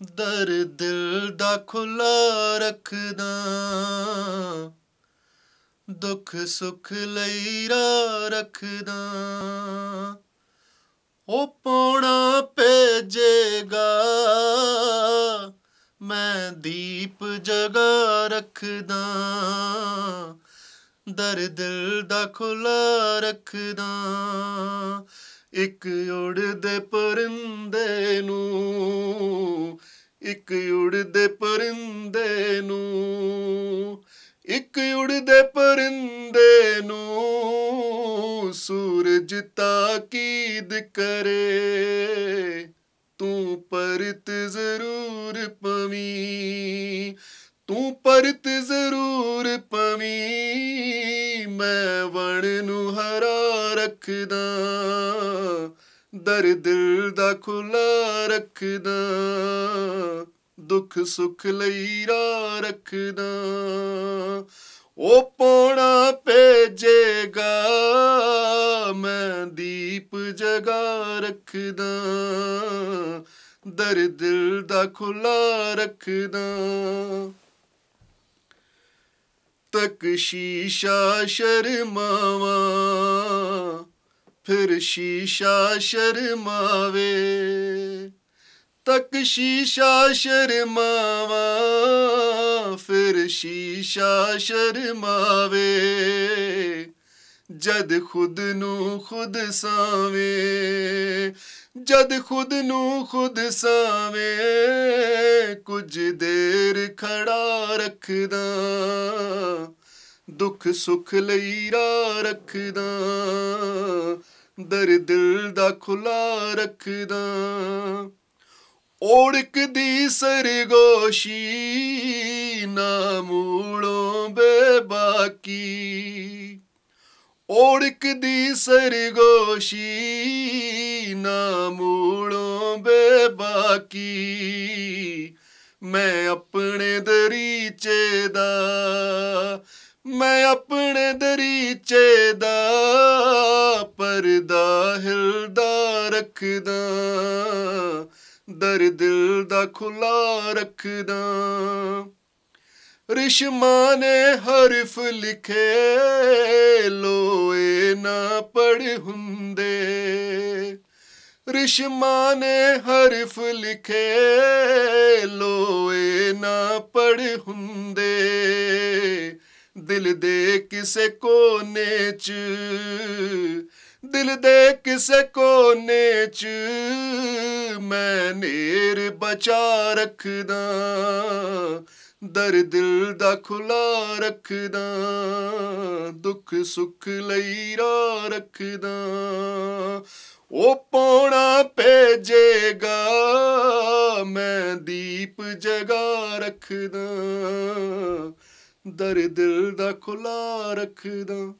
ਦਰ ਦਿਲ ਦਾ ਖੁੱਲਾ ਰੱਖਦਾ, ਦੁੱਖ ਸੁੱਖ ਲਈ ਰਾਹ ਰੱਖਦਾ। ਉਹ ਪਾਉਣਾ ਭੇਜੇਗਾ, ਮੈਂ ਦੀਪ ਜਗਾ ਰੱਖਦਾ। ਦਰ ਦਿਲ ਦਾ ਖੁੱਲਾ ਰੱਖਦਾ। ਇੱਕ ਉੜਦੇ ਪਰਿੰਦੇ ਨੂੰ, ਇੱਕ ਉੜਦੇ ਪਰਿੰਦੇ ਨੂੰ, ਇੱਕ ਉੜਦੇ ਪਰਿੰਦੇ ਨੂੰ ਸੂਰਜ ਤਾਕੀਦ ਕਰੇ, ਤੂੰ ਪਰਤ ਜ਼ਰੂਰ ਪਵੀਂ, ਤੂੰ ਪਰਤ ਜ਼ਰੂਰ ਪਵੀਂ। ਮੈਂ ਵਣ ਨੂੰ ਹਰਾ ਰੱਖਦਾ, ਦਰ ਦਿਲ ਦਾ ਖੁੱਲਾ ਰੱਖਦਾ। ਦੁੱਖ ਸੁੱਖ ਲਈ ਰਾਹ ਰੱਖਦਾ। ਉਹ ਪਾਉਣਾ ਭੇਜੇਗਾ, ਮੈਂ ਦੀਪ ਜਗਾ ਰੱਖਦਾ। ਦਰ ਦਿਲ ਦਾ ਖੁੱਲਾ ਰੱਖਦਾ। ਤੱਕ ਸ਼ੀਸ਼ਾ ਸ਼ਰਮਾਵਾਂ, ਫਿਰ ਸ਼ੀਸ਼ਾ ਸ਼ਰਮਾਵੇ। ਤੱਕ ਸ਼ੀਸ਼ਾ ਸ਼ਰਮਾਵਾਂ, ਫਿਰ ਸ਼ੀਸ਼ਾ ਸ਼ਰਮਾਵੇ। ਜਦ ਖੁਦ ਨੂੰ ਖੁਦ ਸਾਵੇਂ, ਜਦ ਖੁਦ ਨੂੰ ਖੁਦ ਸਾਵੇਂ, ਕੁਝ ਦੇਰ ਖੜਾ ਰੱਖਦਾ। ਦੁੱਖ ਸੁੱਖ ਲਈ ਰਾਹ ਰੱਖਦਾ, ਦਰ ਦਿਲ ਦਾ ਖੁੱਲਾ ਰੱਖਦਾ। ਓੜਕਦੀ ਸਰਗੋਸ਼ੀ ਨਾ ਮੂਲੋਂ ਬੇਬਾਕੀ, ਓੜਕਦੀ ਸਰਗੋਸ਼ੀ ਨਾ ਮੂਲੋਂ ਬੇਬਾਕੀ। ਮੈਂ ਆਪਣੇ ਦਰੀਚੇ ਦਾ, ਮੈਂ ਆਪਣੇ ਦਰੀਚੇ ਦਾ ਪਰਦਾ ਹਿਲਦਾ ਰੱਖਦਾ। ਦਰ ਦਿਲ ਦਾ ਖੁੱਲਾ ਰੱਖਦਾ। ਰਿਸ਼ਮਾਂ ਨੇ ਹਰਫ ਲਿਖੇ, ਲੋਏ ਨਾ ਪੜ੍ਹ ਹੁੰਦੇ। ਰਿਸ਼ਮਾਂ ਨੇ ਹਰਫ ਲਿਖੇ, ਲੋਏ ਨਾ ਪੜ੍ਹ ਹੁੰਦੇ। ਦਿਲ ਦੇ ਕਿਸੇ ਕੋਨੇ 'ਚ, ਦਿਲ ਦੇ ਕਿਸੇ ਕੋਨੇ 'ਚ ਮੈਂ ਨੇਰ ਬਚਾ ਰੱਖਦਾ। ਦਰ ਦਿਲ ਦਾ ਖੁੱਲਾ ਰੱਖਦਾ। ਦੁੱਖ ਸੁੱਖ ਲਈ ਰਾਹ ਰੱਖਦਾ। ਉਹ ਪਾਉਣਾ ਭੇਜੇਗਾ, ਮੈਂ ਦੀਪ ਜਗਾ ਰੱਖਦਾ। ਦਰ ਦਿਲ ਦਾ ਖੁੱਲਾ ਰੱਖਦਾ।